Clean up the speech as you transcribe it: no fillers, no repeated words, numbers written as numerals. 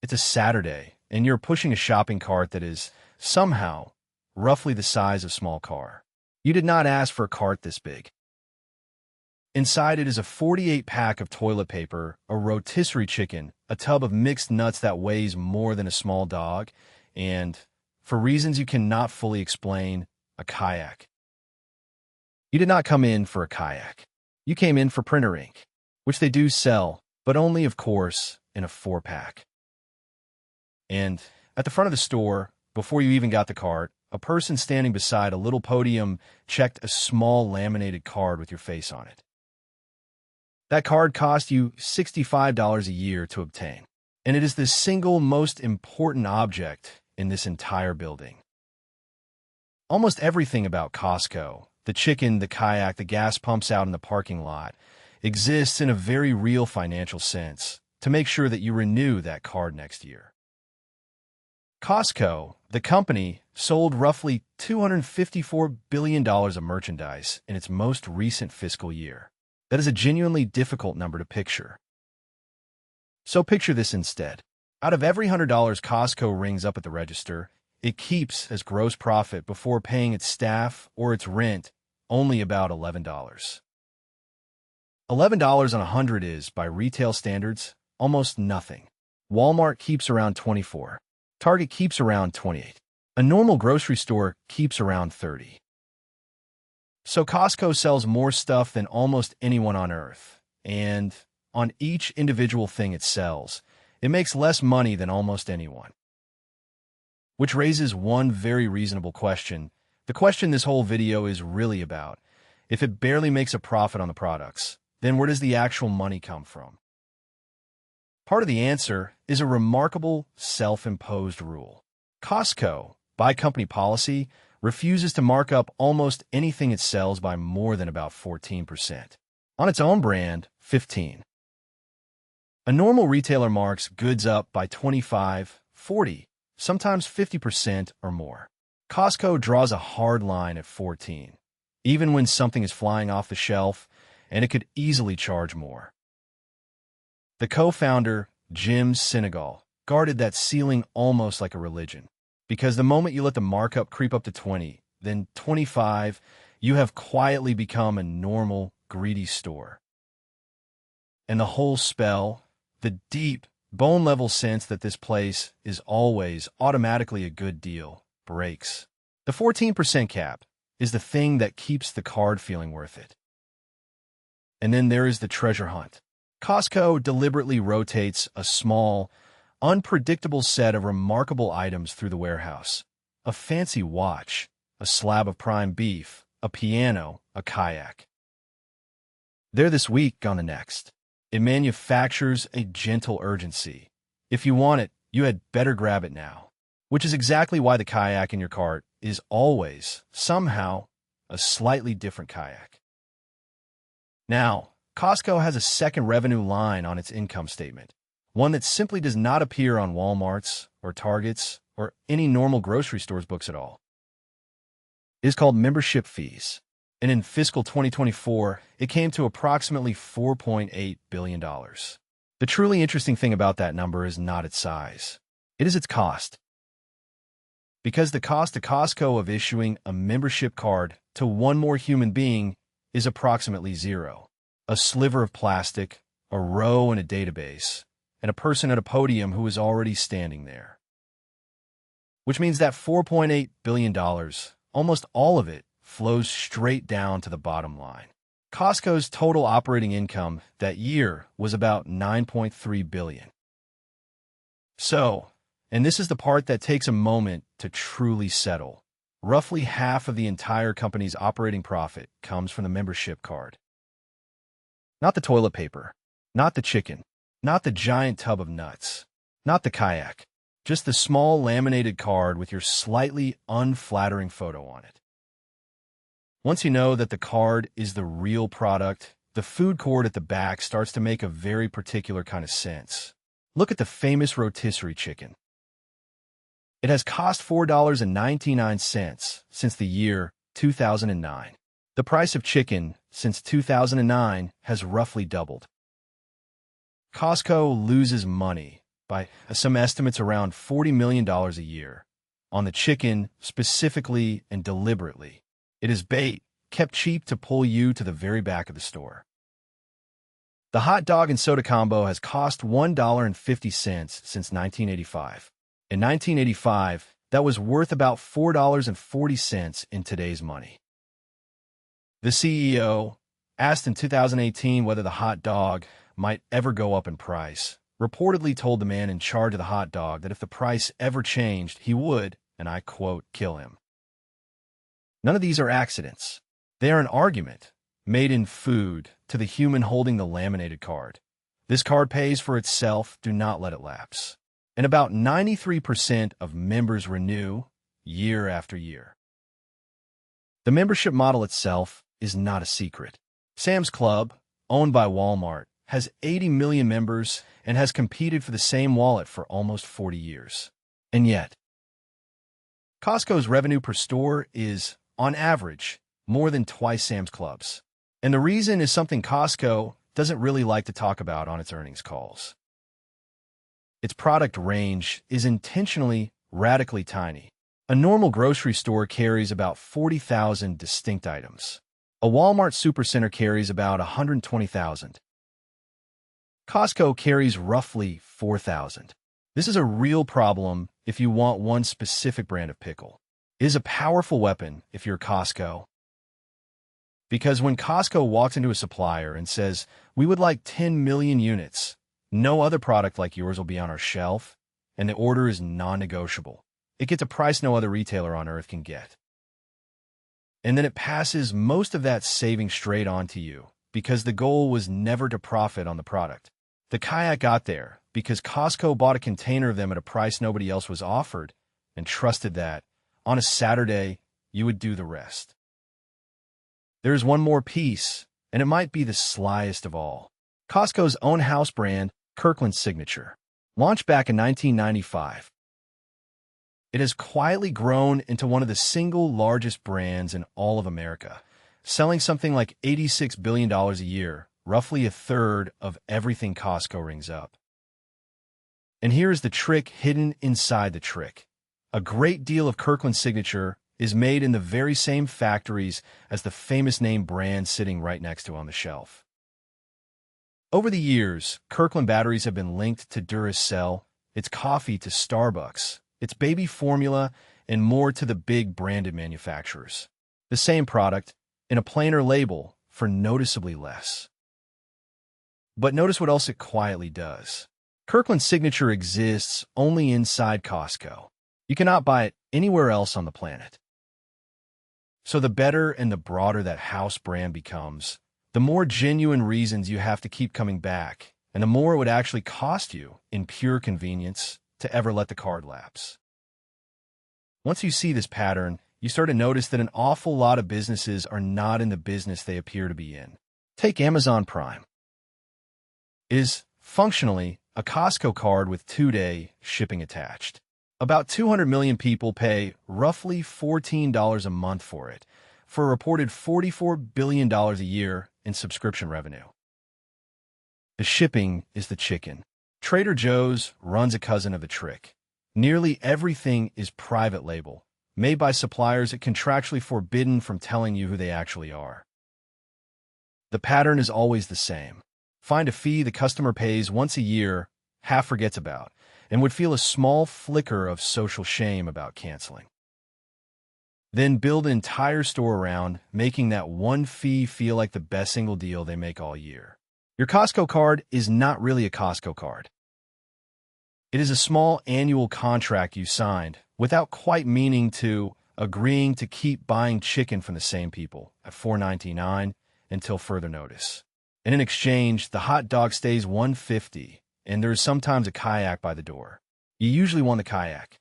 It's a Saturday, and you're pushing a shopping cart that is, somehow, roughly the size of a small car. You did not ask for a cart this big. Inside it is a 48-pack of toilet paper, a rotisserie chicken, a tub of mixed nuts that weighs more than a small dog, and, for reasons you cannot fully explain, a kayak. You did not come in for a kayak. You came in for printer ink, which they do sell, but only, of course, in a 4-pack. And at the front of the store, before you even got the cart, a person standing beside a little podium checked a small laminated card with your face on it. That card cost you $65 a year to obtain, and it is the single most important object in this entire building. Almost everything about Costco, the chicken, the kayak, the gas pumps out in the parking lot, exists in a very real financial sense to make sure that you renew that card next year. Costco, the company, sold roughly $254 billion of merchandise in its most recent fiscal year. That is a genuinely difficult number to picture. So picture this instead. Out of every $100 Costco rings up at the register, it keeps as gross profit before paying its staff or its rent only about $11. $11 on 100 is, by retail standards, almost nothing. Walmart keeps around 24. Target keeps around 28. A normal grocery store keeps around 30. So Costco sells more stuff than almost anyone on earth, and on each individual thing it sells, it makes less money than almost anyone. Which raises one very reasonable question, the question this whole video is really about. If it barely makes a profit on the products, then where does the actual money come from? Part of the answer is a remarkable self-imposed rule. Costco, by company policy, refuses to mark up almost anything it sells by more than about 14%. On its own brand, 15%. A normal retailer marks goods up by 25, 40, sometimes 50% or more. Costco draws a hard line at 14%, even when something is flying off the shelf, and it could easily charge more. The co-founder, Jim Sinegal, guarded that ceiling almost like a religion, because the moment you let the markup creep up to 20, then 25, you have quietly become a normal, greedy store. And the whole spell, the deep, bone-level sense that this place is always automatically a good deal, breaks. The 14% cap is the thing that keeps the card feeling worth it. And then there is the treasure hunt. Costco deliberately rotates a small, unpredictable set of remarkable items through the warehouse. A fancy watch, a slab of prime beef, a piano, a kayak. There this week, gone the next. It manufactures a gentle urgency. If you want it, you had better grab it now. Which is exactly why the kayak in your cart is always, somehow, a slightly different kayak. Now, Costco has a second revenue line on its income statement, one that simply does not appear on Walmart's or Target's or any normal grocery store's books at all. It is called membership fees, and in fiscal 2024, it came to approximately $4.8 billion. The truly interesting thing about that number is not its size. It is its cost. Because the cost to Costco of issuing a membership card to one more human being is approximately zero. A sliver of plastic, a row in a database, and a person at a podium who is already standing there. Which means that $4.8 billion, almost all of it, flows straight down to the bottom line. Costco's total operating income that year was about $9.3 billion. So, and this is the part that takes a moment to truly settle, roughly half of the entire company's operating profit comes from the membership card. Not the toilet paper, not the chicken, not the giant tub of nuts, not the kayak, just the small laminated card with your slightly unflattering photo on it. Once you know that the card is the real product, the food court at the back starts to make a very particular kind of sense. Look at the famous rotisserie chicken. It has cost $4.99 since the year 2009. The price of chicken since 2009 has roughly doubled. Costco loses money, by some estimates around $40 million a year, on the chicken specifically and deliberately. It is bait, kept cheap to pull you to the very back of the store. The hot dog and soda combo has cost $1.50 since 1985. In 1985, that was worth about $4.40 in today's money. The CEO, asked in 2018 whether the hot dog might ever go up in price, reportedly told the man in charge of the hot dog that if the price ever changed, he would, and I quote, kill him. None of these are accidents. They are an argument, made in food, to the human holding the laminated card. This card pays for itself, do not let it lapse. And about 93% of members renew year after year. The membership model itself is not a secret. Sam's Club, owned by Walmart, has 80 million members and has competed for the same wallet for almost 40 years. And yet, Costco's revenue per store is, on average, more than twice Sam's Club's. And the reason is something Costco doesn't really like to talk about on its earnings calls. Its product range is intentionally radically tiny. A normal grocery store carries about 40,000 distinct items. A Walmart supercenter carries about 120,000. Costco carries roughly 4,000. This is a real problem if you want one specific brand of pickle. It is a powerful weapon if you're Costco. Because when Costco walks into a supplier and says, "We would like 10 million units, no other product like yours will be on our shelf," and the order is non-negotiable, it gets a price no other retailer on earth can get. And then it passes most of that saving straight on to you, because the goal was never to profit on the product. The kayak got there because Costco bought a container of them at a price nobody else was offered and trusted that, on a Saturday, you would do the rest. There is one more piece, and it might be the slyest of all. Costco's own house brand, Kirkland's Signature, launched back in 1995. It has quietly grown into one of the single largest brands in all of America, selling something like $86 billion a year, roughly a third of everything Costco rings up. And here is the trick hidden inside the trick. A great deal of Kirkland's Signature is made in the very same factories as the famous name brand sitting right next to it on the shelf. Over the years, Kirkland batteries have been linked to Duracell, its coffee to Starbucks, its baby formula, and more to the big branded manufacturers. The same product, in a plainer label, for noticeably less. But notice what else it quietly does. Kirkland's Signature exists only inside Costco. You cannot buy it anywhere else on the planet. So the better and the broader that house brand becomes, the more genuine reasons you have to keep coming back, and the more it would actually cost you, in pure convenience, to ever let the card lapse. Once you see this pattern, you start to notice that an awful lot of businesses are not in the business they appear to be in. Take Amazon Prime. It is, functionally, a Costco card with 2-day shipping attached. About 200 million people pay roughly $14 a month for it, for a reported $44 billion a year in subscription revenue. The shipping is the chicken. Trader Joe's runs a cousin of the trick. Nearly everything is private label, made by suppliers it contractually forbidden from telling you who they actually are. The pattern is always the same. Find a fee the customer pays once a year, half forgets about, and would feel a small flicker of social shame about canceling. Then build an entire store around making that one fee feel like the best single deal they make all year. Your Costco card is not really a Costco card. It is a small annual contract you signed without quite meaning to, agreeing to keep buying chicken from the same people at $4.99 until further notice. And in exchange, the hot dog stays $1.50, and there is sometimes a kayak by the door. You usually want the kayak.